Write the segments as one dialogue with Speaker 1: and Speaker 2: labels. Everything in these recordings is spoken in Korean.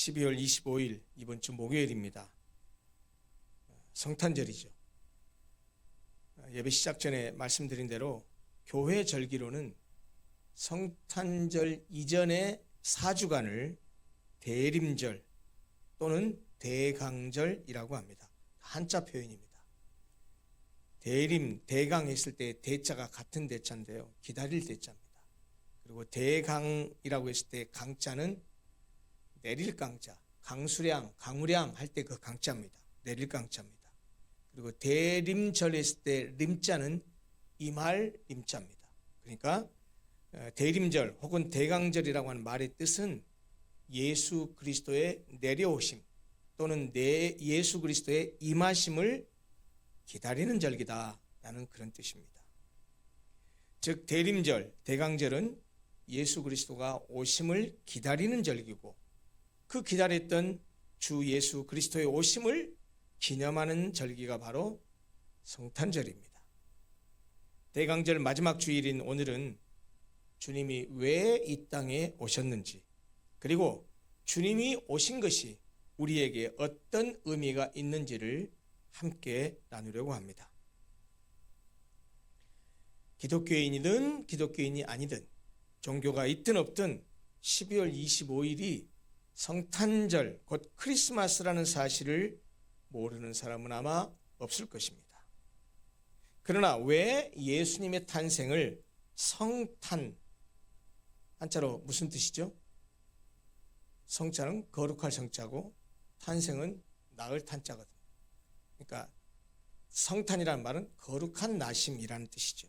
Speaker 1: 12월 25일 이번 주 목요일입니다. 성탄절이죠. 예배 시작 전에 말씀드린 대로 교회 절기로는 성탄절 이전의 4주간을 대림절 또는 대강절이라고 합니다. 한자 표현입니다. 대림, 대강 했을 때 대자가 같은 대자인데요. 기다릴 대자입니다. 그리고 대강이라고 했을 때 강자는 내릴 강자, 강수량, 강우량 할 때 그 강자입니다. 내릴 강자입니다. 그리고 대림절 했을 때 림자는 임할 림자입니다. 그러니까 대림절 혹은 대강절이라고 하는 말의 뜻은 예수 그리스도의 내려오심 또는 예수 그리스도의 임하심을 기다리는 절기다라는 그런 뜻입니다. 즉 대림절, 대강절은 예수 그리스도가 오심을 기다리는 절기고 그 기다렸던 주 예수 그리스도의 오심을 기념하는 절기가 바로 성탄절입니다. 대강절 마지막 주일인 오늘은 주님이 왜 이 땅에 오셨는지 그리고 주님이 오신 것이 우리에게 어떤 의미가 있는지를 함께 나누려고 합니다. 기독교인이든 기독교인이 아니든 종교가 있든 없든 12월 25일이 성탄절 곧 크리스마스라는 사실을 모르는 사람은 아마 없을 것입니다. 그러나 왜 예수님의 탄생을 성탄, 한자로 무슨 뜻이죠? 성자는 거룩할 성자고 탄생은 나을 탄자거든요. 그러니까 성탄이라는 말은 거룩한 나심이라는 뜻이죠.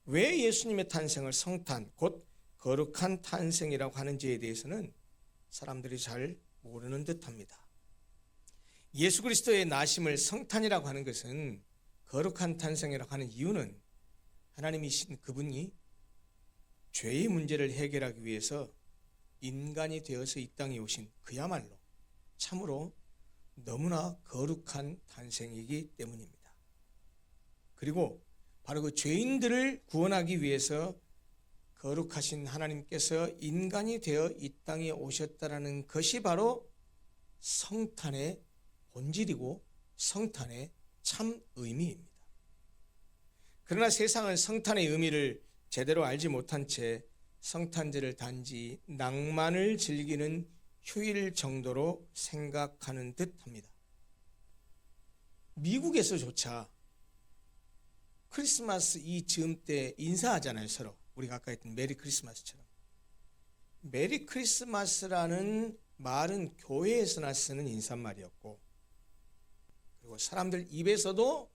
Speaker 1: 왜 예수님의 탄생을 성탄, 곧 거룩한 탄생이라고 하는지에 대해서는 사람들이 잘 모르는 듯합니다. 예수 그리스도의 나심을 성탄이라고 하는 것은 거룩한 탄생이라고 하는 이유는 하나님이신 그분이 죄의 문제를 해결하기 위해서 인간이 되어서 이 땅에 오신 그야말로 참으로 너무나 거룩한 탄생이기 때문입니다. 그리고 바로 그 죄인들을 구원하기 위해서 거룩하신 하나님께서 인간이 되어 이 땅에 오셨다라는 것이 바로 성탄의 본질이고 성탄의 참 의미입니다. 그러나 세상은 성탄의 의미를 제대로 알지 못한 채 성탄절을 단지 낭만을 즐기는 휴일 정도로 생각하는 듯합니다. 미국에서조차 크리스마스 이 즈음 때 인사하잖아요, 서로. 우리가 아까 했던 메리 크리스마스처럼. 메리 크리스마스라는 말은 교회에서나 쓰는 인사말이었고, 그리고 사람들 입에서도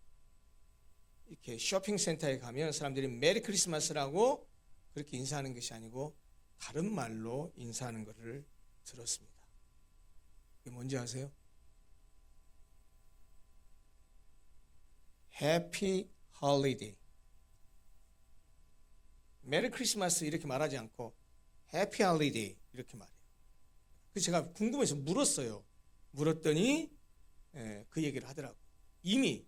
Speaker 1: 이렇게 쇼핑센터에 가면 사람들이 메리 크리스마스라고 그렇게 인사하는 것이 아니고 다른 말로 인사하는 것을 들었습니다. 이게 뭔지 아세요? 해피 홀리데이. 메리 크리스마스 이렇게 말하지 않고 해피 홀리데이 이렇게 말해요. 그래서 제가 궁금해서 물었어요. 물었더니 그 얘기를 하더라고요. 이미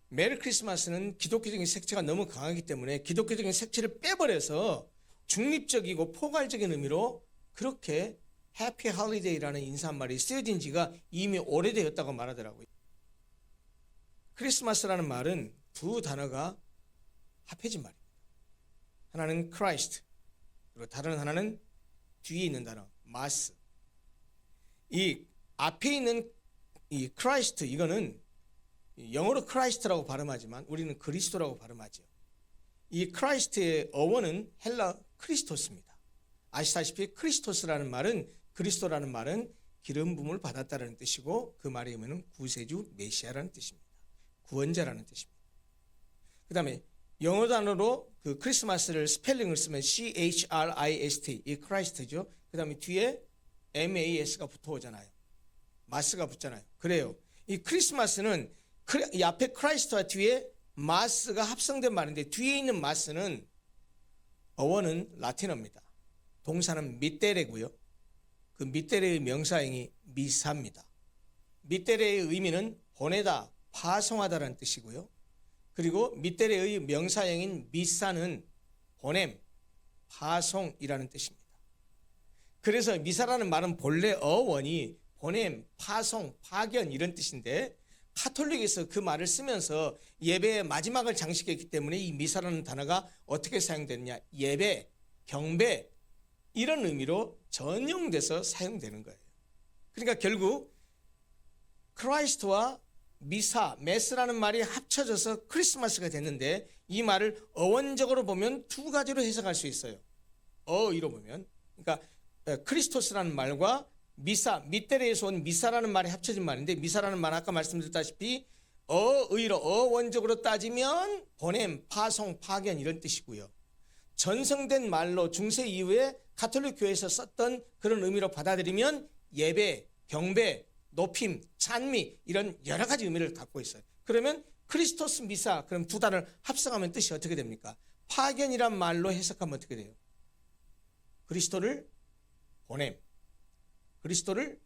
Speaker 1: 메리 크리스마스는 기독교적인 색채가 너무 강하기 때문에 기독교적인 색채를 빼버려서 중립적이고 포괄적인 의미로 그렇게 해피 홀리데이라는 인사말이 쓰여진 지가 이미 오래되었다고 말하더라고요. 크리스마스라는 말은 두 단어가 합해진 말입니다. 하나는 크라이스트, 그리고 다른 하나는 뒤에 있는 단어 마스. 이 앞에 있는 이 크라이스트, 이거는 영어로 크라이스트라고 발음하지만 우리는 그리스도라고 발음하죠. 이 크라이스트의 어원은 헬라 크리스토스입니다. 아시다시피 크리스토스라는 말은, 그리스도라는 말은 기름 부음을 받았다라는 뜻이고 그 말의 의미는 구세주 메시아라는 뜻입니다. 구원자라는 뜻입니다. 그 다음에 영어 단어로 그 크리스마스를 스펠링을 쓰면 CHRIST, 이 크라이스트죠. 그 다음에 뒤에 MAS가 붙어오잖아요. 마스가 붙잖아요. 그래요. 이 크리스마스는 이 앞에 크라이스트와 뒤에 마스가 합성된 말인데 뒤에 있는 마스는 어원은 라틴어입니다. 동사는 미테레고요. 그 미테레의 명사형이 미사입니다. 미테레의 의미는 보내다, 파송하다라는 뜻이고요. 그리고 미테레의 명사형인 미사는 보냄, 파송이라는 뜻입니다. 그래서 미사라는 말은 본래 어원이 보냄, 파송, 파견 이런 뜻인데 카톨릭에서 그 말을 쓰면서 예배의 마지막을 장식했기 때문에 이 미사라는 단어가 어떻게 사용되느냐, 예배, 경배 이런 의미로 전용돼서 사용되는 거예요. 그러니까 결국 크라이스트와 미사, 메스라는 말이 합쳐져서 크리스마스가 됐는데 이 말을 어원적으로 보면 두 가지로 해석할 수 있어요. 어의로 보면, 그러니까 크리스토스라는 말과 미사, 미테레에서 온 미사라는 말이 합쳐진 말인데, 미사라는 말은 아까 말씀드렸다시피 어의로, 어원적으로 따지면 보냄, 파송, 파견 이런 뜻이고요. 전성된 말로 중세 이후에 가톨릭 교회에서 썼던 그런 의미로 받아들이면 예배, 경배, 높임, 찬미 이런 여러 가지 의미를 갖고 있어요. 그러면 크리스토스 미사, 그럼 두 단어를 합성하면 뜻이 어떻게 됩니까? 파견이란 말로 해석하면 어떻게 돼요? 그리스도를 보냄, 그리스도를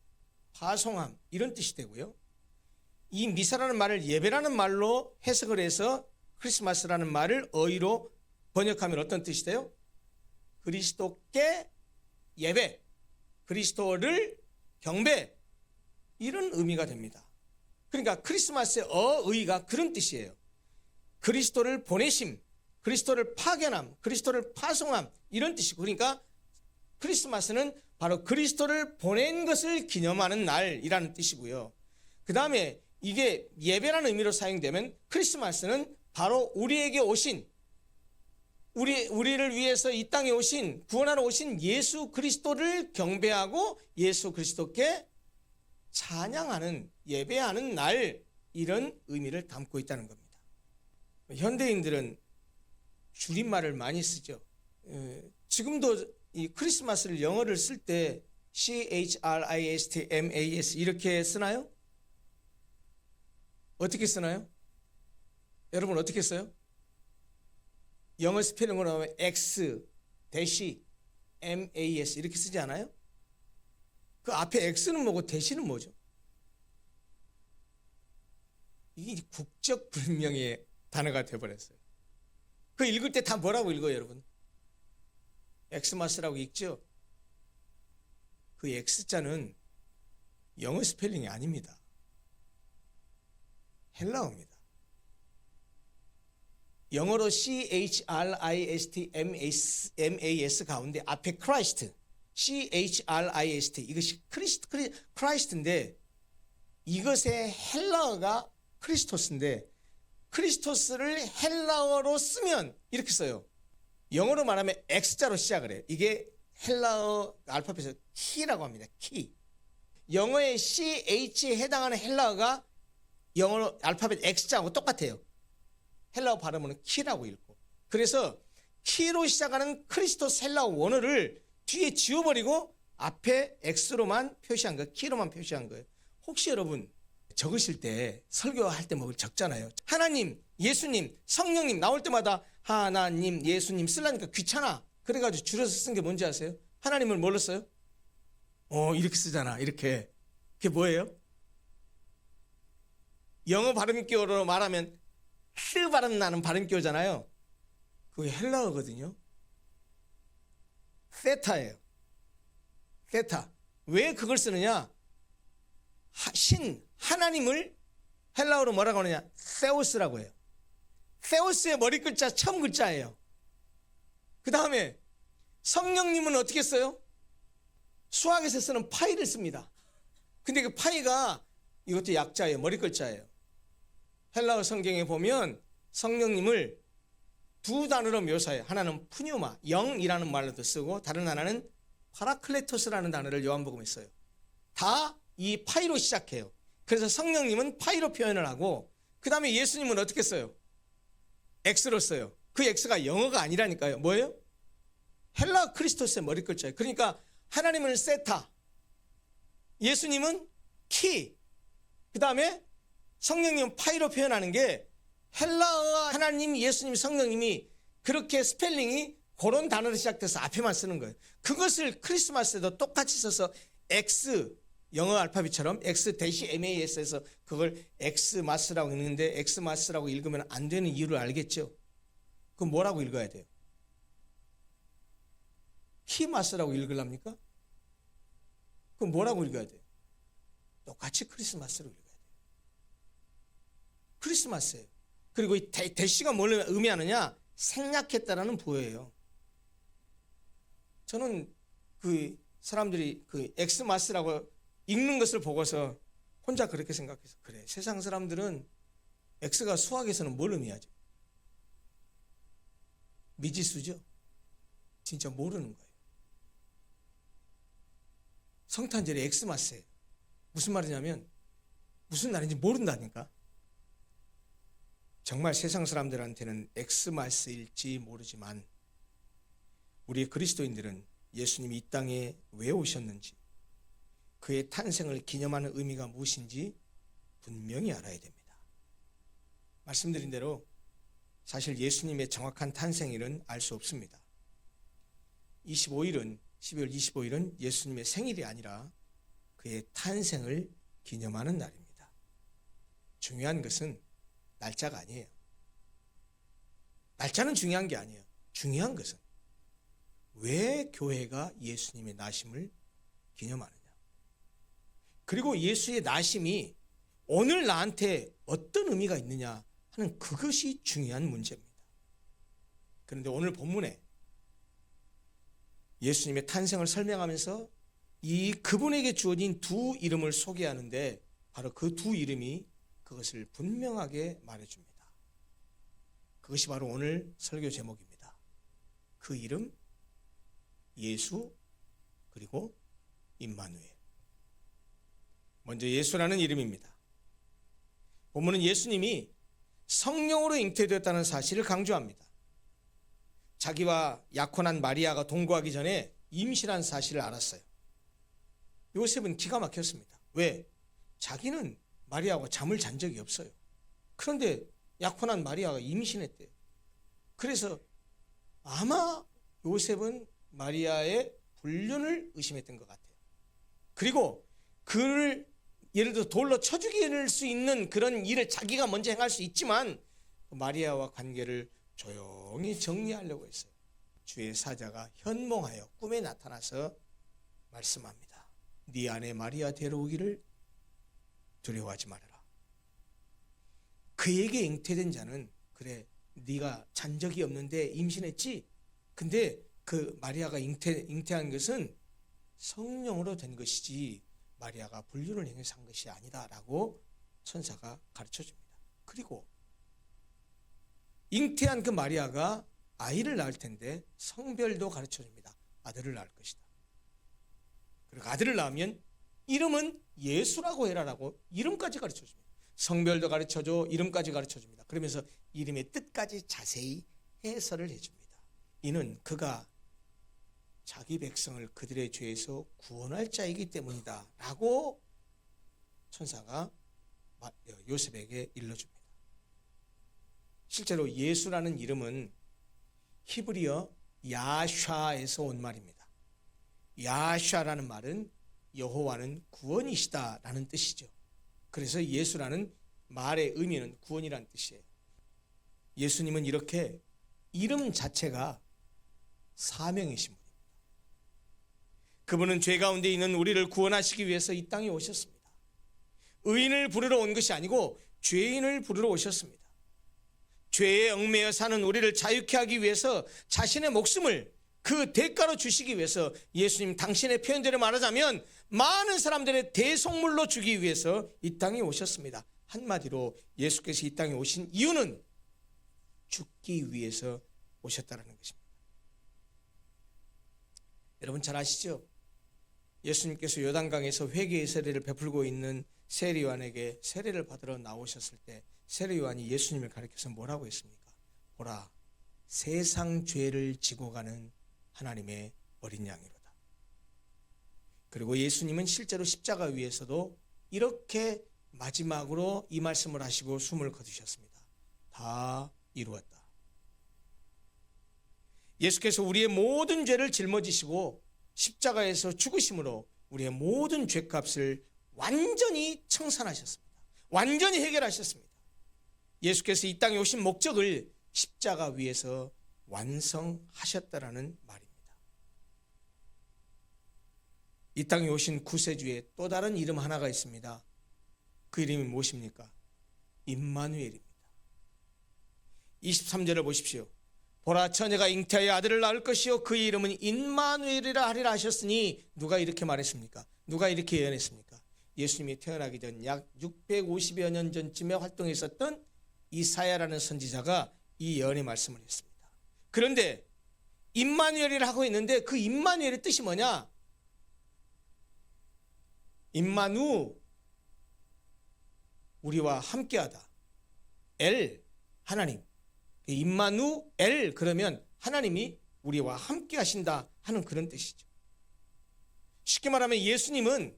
Speaker 1: 파송함 이런 뜻이 되고요. 이 미사라는 말을 예배라는 말로 해석을 해서 크리스마스라는 말을 어의로 번역하면 어떤 뜻이 돼요? 그리스도께 예배, 그리스도를 경배 이런 의미가 됩니다. 그러니까 크리스마스의 어의가 그런 뜻이에요. 그리스도를 보내심, 그리스도를 파견함, 그리스도를 파송함 이런 뜻이고, 그러니까 크리스마스는 바로 그리스도를 보낸 것을 기념하는 날이라는 뜻이고요. 그 다음에 이게 예배라는 의미로 사용되면 크리스마스는 바로 우리에게 오신, 우리를 위해서 이 땅에 오신, 구원하러 오신 예수 그리스도를 경배하고 예수 그리스도께 찬양하는, 예배하는 날 이런 의미를 담고 있다는 겁니다. 현대인들은 줄임말을 많이 쓰죠. 지금도 이 크리스마스를 영어를 쓸 때 CHRISTMAS 이렇게 쓰나요? 어떻게 쓰나요? 여러분 어떻게 써요? 영어 스펠링으로 하면 X 대시 MAS 이렇게 쓰지 않아요? 그 앞에 X는 뭐고 대시는 뭐죠? 이게 국적 불명의 단어가 되어버렸어요. 그 읽을 때 다 뭐라고 읽어요, 여러분? 엑스마스라고 읽죠? 그 X자는 영어 스펠링이 아닙니다. 헬라어입니다. 영어로 CHRISTMAS 가운데 앞에 크라이스트, CHRIST 이것이 크라이스트인데 이것의 헬라어가 크리스토스인데 크리스토스를 헬라어로 쓰면 이렇게 써요. 영어로 말하면 X자로 시작을 해요. 이게 헬라어 알파벳에서 키라고 합니다. 키. 영어의 CH에 해당하는 헬라어가 영어로 알파벳 X자하고 똑같아요. 헬라어 발음은 키라고 읽고. 그래서 키로 시작하는 크리스토스 헬라어 원어를 뒤에 지워버리고 앞에 X로만 표시한 거예요. 키로만 표시한 거예요. 혹시 여러분 적으실 때 설교할 때 뭐 적잖아요. 하나님, 예수님, 성령님 나올 때마다 하나님, 예수님 쓰려니까 귀찮아. 그래가지고 줄여서 쓴 게 뭔지 아세요? 하나님을 뭘로 써요? 이렇게 쓰잖아. 이렇게. 그게 뭐예요? 영어 발음기어로 말하면 스 발음 나는 발음기어잖아요. 그게 헬라어거든요. 세타예요. 세타. 왜 그걸 쓰느냐? 하나님을 헬라어로 뭐라고 하느냐? 세우스라고 해요. 세우스의 머리 글자 처음 글자예요. 그 다음에 성령님은 어떻게 써요? 수학에서 쓰는 파이를 씁니다. 근데 그 파이가 이것도 약자예요. 머리 글자예요. 헬라어 성경에 보면 성령님을 두 단어로 묘사해요. 하나는 푸뉴마, 영이라는 말로도 쓰고 다른 하나는 파라클레토스라는 단어를 요한복음에 써요. 다 이 파이로 시작해요. 그래서 성령님은 파이로 표현을 하고 그 다음에 예수님은 어떻게 써요? X로 써요. 그 X가 영어가 아니라니까요. 뭐예요? 헬라 크리스토스의 머리 글자예요. 그러니까 하나님은 세타, 예수님은 키, 그 다음에 성령님은 파이로 표현하는 게 헬라어 하나님, 예수님, 성령님이 그렇게 스펠링이 그런 단어로 시작돼서 앞에만 쓰는 거예요. 그것을 크리스마스에도 똑같이 써서 X, 영어 알파벳처럼 X-MAS에서 그걸 엑스마스라고 읽는데 엑스마스라고 읽으면 안 되는 이유를 알겠죠? 그럼 뭐라고 읽어야 돼요? 키마스라고 읽으랍니까? 그럼 뭐라고 읽어야 돼요? 똑같이 크리스마스를 읽어야 돼요. 크리스마스예요. 그리고 이 대시가 뭘 의미하느냐? 생략했다라는 부호예요. 저는 그 사람들이 그 엑스마스라고 읽는 것을 보고서 혼자 그렇게 생각해서, 그래, 세상 사람들은 엑스가 수학에서는 뭘 의미하죠? 미지수죠. 진짜 모르는 거예요. 성탄절이 엑스마스예요. 무슨 말이냐면 무슨 날인지 모른다니까. 정말 세상 사람들한테는 엑스마스일지 모르지만 우리 그리스도인들은 예수님이 이 땅에 왜 오셨는지, 그의 탄생을 기념하는 의미가 무엇인지 분명히 알아야 됩니다. 말씀드린 대로 사실 예수님의 정확한 탄생일은 알 수 없습니다. 12월 25일은 예수님의 생일이 아니라 그의 탄생을 기념하는 날입니다. 중요한 것은 날짜가 아니에요. 날짜는 중요한 게 아니에요. 중요한 것은 왜 교회가 예수님의 나심을 기념하느냐, 그리고 예수의 나심이 오늘 나한테 어떤 의미가 있느냐 하는 그것이 중요한 문제입니다. 그런데 오늘 본문에 예수님의 탄생을 설명하면서 이 그분에게 주어진 두 이름을 소개하는데 바로 그 두 이름이 그것을 분명하게 말해줍니다. 그것이 바로 오늘 설교 제목입니다. 그 이름 예수, 그리고 임마누엘. 먼저 예수라는 이름입니다. 본문은 예수님이 성령으로 잉태되었다는 사실을 강조합니다. 자기와 약혼한 마리아가 동거하기 전에 임신한 사실을 알았어요. 요셉은 기가 막혔습니다. 왜? 자기는 마리아와 잠을 잔 적이 없어요. 그런데 약혼한 마리아가 임신했대요. 그래서 아마 요셉은 마리아의 불륜을 의심했던 것 같아요. 그리고 그를 예를 들어 돌로 쳐 죽일 수 있는 그런 일을 자기가 먼저 행할 수 있지만 마리아와 관계를 조용히 정리하려고 했어요. 주의 사자가 현몽하여 꿈에 나타나서 말씀합니다. 네 아내 마리아 데려오기를 두려워하지 말아라. 그에게 잉태된 자는, 그래, 네가 잔 적이 없는데 임신했지? 근데 그 마리아가 잉태한 것은 성령으로 된 것이지 마리아가 불륜을 행해서 한 것이 아니다라고 천사가 가르쳐 줍니다. 그리고 잉태한 그 마리아가 아이를 낳을 텐데 성별도 가르쳐 줍니다. 아들을 낳을 것이다. 그리고 아들을 낳으면 이름은 예수라고 해라라고 이름까지 가르쳐 줍니다. 성별도 가르쳐 줘, 이름까지 가르쳐 줍니다. 그러면서 이름의 뜻까지 자세히 해설을 해줍니다. 이는 그가 자기 백성을 그들의 죄에서 구원할 자이기 때문이다 라고 천사가 요셉에게 일러줍니다. 실제로 예수라는 이름은 히브리어 야샤에서 온 말입니다. 야샤라는 말은 여호와는 구원이시다 라는 뜻이죠. 그래서 예수라는 말의 의미는 구원이라는 뜻이에요. 예수님은 이렇게 이름 자체가 사명이신 분입니다. 그분은 죄 가운데 있는 우리를 구원하시기 위해서 이 땅에 오셨습니다. 의인을 부르러 온 것이 아니고 죄인을 부르러 오셨습니다. 죄에 얽매여 사는 우리를 자유케 하기 위해서 자신의 목숨을 그 대가로 주시기 위해서 예수님 당신의 표현대로 말하자면 많은 사람들의 대속물로 주기 위해서 이 땅에 오셨습니다. 한마디로 예수께서 이 땅에 오신 이유는 죽기 위해서 오셨다는 것입니다. 여러분 잘 아시죠? 예수님께서 요단강에서 회개의 세례를 베풀고 있는 세례요한에게 세례를 받으러 나오셨을 때 세례요한이 예수님을 가리켜서 뭐라고 했습니까? 보라, 세상 죄를 지고 가는 하나님의 어린 양이로다. 그리고 예수님은 실제로 십자가 위에서도 이렇게 마지막으로 이 말씀을 하시고 숨을 거두셨습니다. 다 이루었다. 예수께서 우리의 모든 죄를 짊어지시고 십자가에서 죽으심으로 우리의 모든 죄값을 완전히 청산하셨습니다. 완전히 해결하셨습니다. 예수께서 이 땅에 오신 목적을 십자가 위에서 완성하셨다라는 말입니다. 이 땅에 오신 구세주의 또 다른 이름 하나가 있습니다. 그 이름이 무엇입니까? 임마누엘입니다. 23절을 보십시오. 보라, 처녀가 잉태하여 아들을 낳을 것이요 그 이름은 임마누엘이라 하리라 하셨으니 누가 이렇게 말했습니까? 누가 이렇게 예언했습니까? 예수님이 태어나기 전 약 650여 년 전쯤에 활동했었던 이사야라는 선지자가 이 예언의 말씀을 했습니다. 그런데 임마누엘이라 하고 있는데 그 임마누엘의 뜻이 뭐냐? 임마누, 우리와 함께하다. 엘, 하나님. 임마누엘, 그러면 하나님이 우리와 함께 하신다 하는 그런 뜻이죠. 쉽게 말하면 예수님은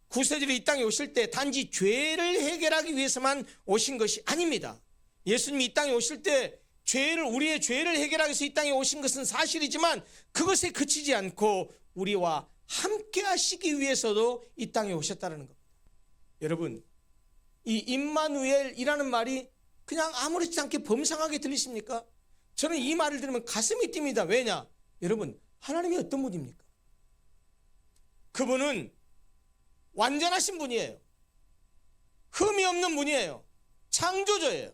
Speaker 1: 구세주로 이 땅에 오실 때 단지 죄를 해결하기 위해서만 오신 것이 아닙니다. 예수님이 이 땅에 오실 때 우리의 죄를 해결하기 위해서 이 땅에 오신 것은 사실이지만 그것에 그치지 않고 우리와 함께 하시기 위해서도 이 땅에 오셨다는 겁니다. 여러분, 이 임마누엘이라는 말이 그냥 아무렇지 않게 범상하게 들리십니까? 저는 이 말을 들으면 가슴이 뜁니다. 왜냐? 여러분, 하나님이 어떤 분입니까? 그분은 완전하신 분이에요. 흠이 없는 분이에요. 창조주예요.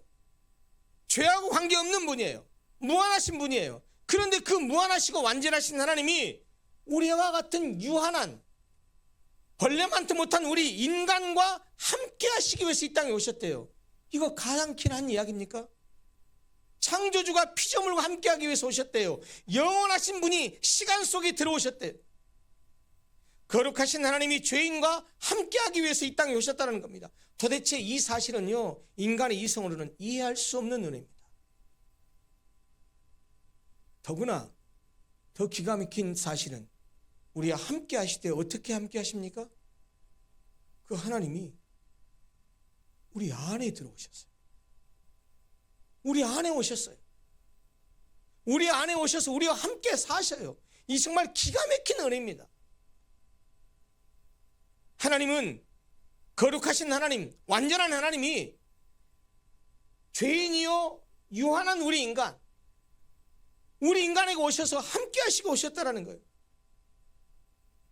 Speaker 1: 죄하고 관계없는 분이에요. 무한하신 분이에요. 그런데 그 무한하시고 완전하신 하나님이 우리와 같은 유한한, 벌레만도 못한 우리 인간과 함께 하시기 위해서 이 땅에 오셨대요. 이거 가당키는 한 이야기입니까? 창조주가 피조물과 함께하기 위해서 오셨대요. 영원하신 분이 시간 속에 들어오셨대요. 거룩하신 하나님이 죄인과 함께하기 위해서 이 땅에 오셨다는 겁니다. 도대체 이 사실은요, 인간의 이성으로는 이해할 수 없는 은혜입니다. 더구나 더 기가 막힌 사실은 우리와 함께 하실 때 어떻게 함께 하십니까? 그 하나님이 우리 안에 들어오셨어요. 우리 안에 오셨어요. 우리 안에 오셔서 우리와 함께 사셔요. 이 정말 기가 막힌 은혜입니다. 하나님은 거룩하신 하나님, 완전한 하나님이 죄인이요 유한한 우리 인간에게 오셔서 함께 하시고 오셨다라는 거예요.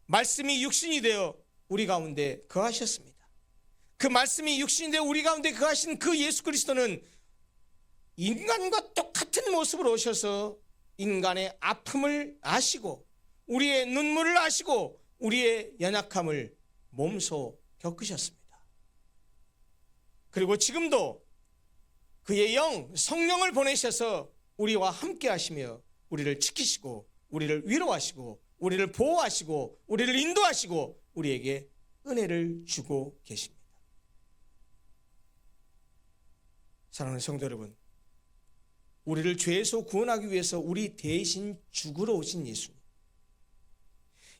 Speaker 1: 말씀이 육신이 되어 우리 가운데 거하셨습니다. 그 말씀이 육신이 되어 우리 가운데 거하신 그 예수 그리스도는 인간과 똑같은 모습으로 오셔서 인간의 아픔을 아시고 우리의 눈물을 아시고 우리의 연약함을 몸소 겪으셨습니다. 그리고 지금도 그의 성령을 보내셔서 우리와 함께 하시며 우리를 지키시고 우리를 위로하시고 우리를 보호하시고 우리를 인도하시고 우리에게 은혜를 주고 계십니다. 사랑하는 성도 여러분, 우리를 죄에서 구원하기 위해서 우리 대신 죽으러 오신 예수님,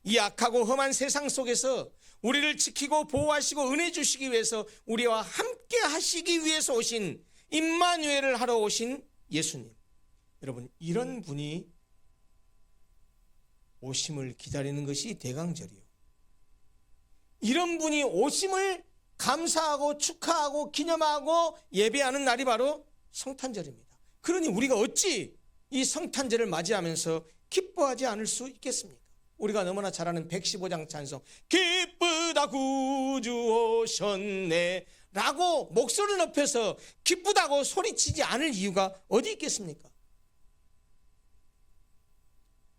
Speaker 1: 이 악하고 험한 세상 속에서 우리를 지키고 보호하시고 은혜 주시기 위해서 우리와 함께 하시기 위해서 오신 임마누엘을 하러 오신 예수님, 여러분, 이런 분이 오심을 기다리는 것이 대강절이요, 이런 분이 오심을 감사하고 축하하고 기념하고 예배하는 날이 바로 성탄절입니다. 그러니 우리가 어찌 이 성탄절을 맞이하면서 기뻐하지 않을 수 있겠습니까? 우리가 너무나 잘 아는 115장 찬송, 기쁘다 구주 오셨네 라고 목소리를 높여서 기쁘다고 소리치지 않을 이유가 어디 있겠습니까?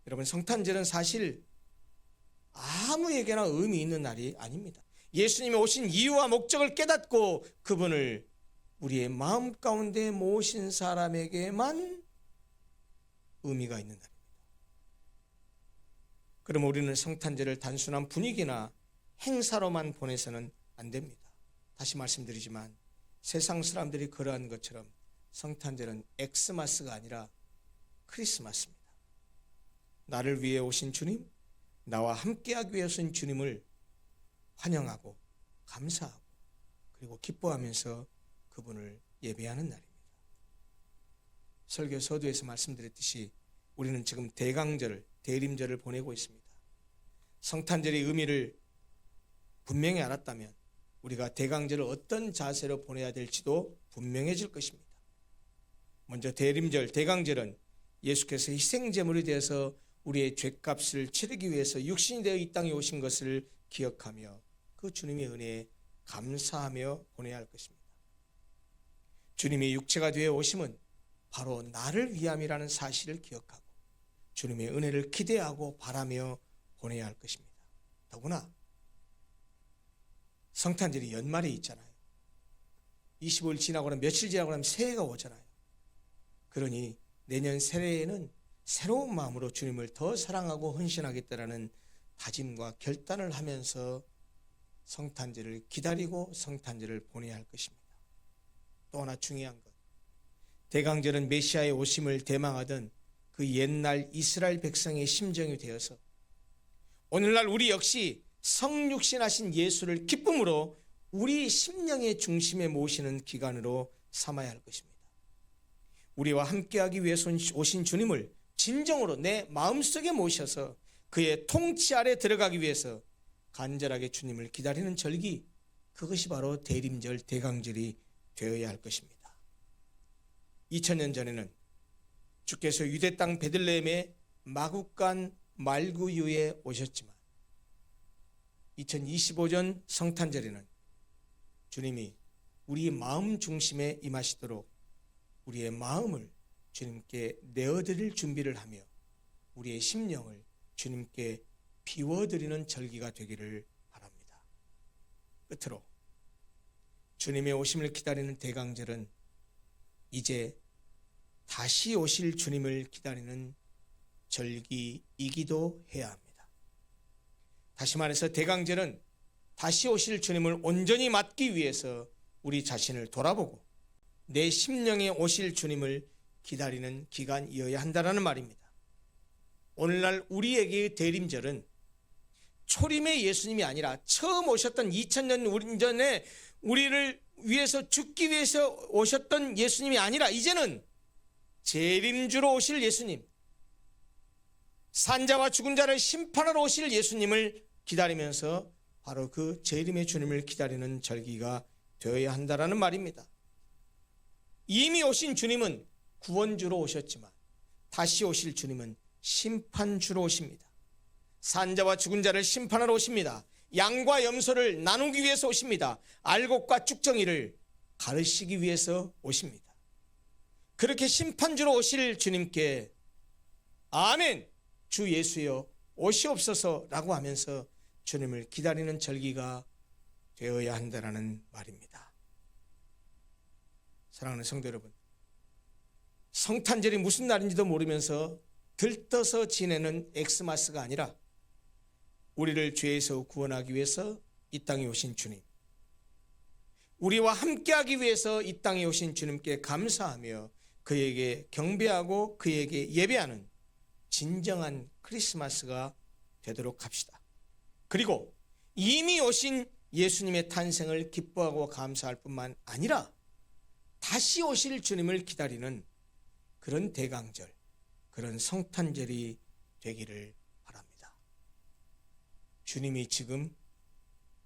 Speaker 1: 여러분, 성탄절은 사실 아무에게나 의미 있는 날이 아닙니다. 예수님이 오신 이유와 목적을 깨닫고 그분을 우리의 마음 가운데 모신 사람에게만 의미가 있는 날입니다. 그럼 우리는 성탄절을 단순한 분위기나 행사로만 보내서는 안 됩니다. 다시 말씀드리지만 세상 사람들이 그러한 것처럼 성탄절은 엑스마스가 아니라 크리스마스입니다. 나를 위해 오신 주님, 나와 함께하기 위해 오신 주님을 환영하고 감사하고 그리고 기뻐하면서 그분을 예배하는 날입니다. 설교 서두에서 말씀드렸듯이 우리는 지금 대강절, 대림절을 보내고 있습니다. 성탄절의 의미를 분명히 알았다면 우리가 대강절을 어떤 자세로 보내야 될지도 분명해질 것입니다. 먼저 대림절, 대강절은 예수께서 희생제물이 되어서 우리의 죄값을 치르기 위해서 육신이 되어 이 땅에 오신 것을 기억하며 그 주님의 은혜에 감사하며 보내야 할 것입니다. 주님의 육체가 되어 오심은 바로 나를 위함이라는 사실을 기억하고 주님의 은혜를 기대하고 바라며 보내야 할 것입니다. 더구나 성탄절이 연말에 있잖아요. 25일 지나고 나면 며칠 지나고 나면 새해가 오잖아요. 그러니 내년 새해에는 새로운 마음으로 주님을 더 사랑하고 헌신하겠다라는 다짐과 결단을 하면서 성탄절을 기다리고 성탄절을 보내야 할 것입니다. 또 하나 중요한 것, 대강절은 메시아의 오심을 대망하던 그 옛날 이스라엘 백성의 심정이 되어서 오늘날 우리 역시 성육신하신 예수를 기쁨으로 우리 심령의 중심에 모시는 기간으로 삼아야 할 것입니다. 우리와 함께하기 위해서 오신 주님을 진정으로 내 마음속에 모셔서 그의 통치 아래 들어가기 위해서 간절하게 주님을 기다리는 절기, 그것이 바로 대림절 대강절이 되어야 할 것입니다. 2000년 전에는 주께서 유대 땅 베들레헴의 마국간 말구유에 오셨지만 2025년 성탄절에는 주님이 우리 마음 중심에 임하시도록 우리의 마음을 주님께 내어드릴 준비를 하며 우리의 심령을 주님께 비워드리는 절기가 되기를 바랍니다. 끝으로 주님의 오심을 기다리는 대강절은 이제 다시 오실 주님을 기다리는 절기이기도 해야 합니다. 다시 말해서 대강절은 다시 오실 주님을 온전히 맞기 위해서 우리 자신을 돌아보고 내 심령에 오실 주님을 기다리는 기간이어야 한다는 말입니다. 오늘날 우리에게의 대림절은 초림의 예수님이 아니라 처음 오셨던 2000년 전에 우리를 위해서 죽기 위해서 오셨던 예수님이 아니라 이제는 재림주로 오실 예수님, 산자와 죽은 자를 심판하러 오실 예수님을 기다리면서 바로 그 재림의 주님을 기다리는 절기가 되어야 한다는 말입니다. 이미 오신 주님은 구원주로 오셨지만 다시 오실 주님은 심판주로 오십니다. 산자와 죽은 자를 심판하러 오십니다. 양과 염소를 나누기 위해서 오십니다. 알곡과 쭉정이를 가르시기 위해서 오십니다. 그렇게 심판주로 오실 주님께 아멘, 주 예수여 오시옵소서라고 하면서 주님을 기다리는 절기가 되어야 한다는 말입니다. 사랑하는 성도 여러분, 성탄절이 무슨 날인지도 모르면서 들떠서 지내는 엑스마스가 아니라 우리를 죄에서 구원하기 위해서 이 땅에 오신 주님, 우리와 함께하기 위해서 이 땅에 오신 주님께 감사하며 그에게 경배하고 그에게 예배하는 진정한 크리스마스가 되도록 합시다. 그리고 이미 오신 예수님의 탄생을 기뻐하고 감사할 뿐만 아니라 다시 오실 주님을 기다리는 그런 대강절, 그런 성탄절이 되기를 바랍니다. 주님이 지금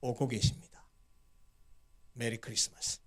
Speaker 1: 오고 계십니다. 메리 크리스마스.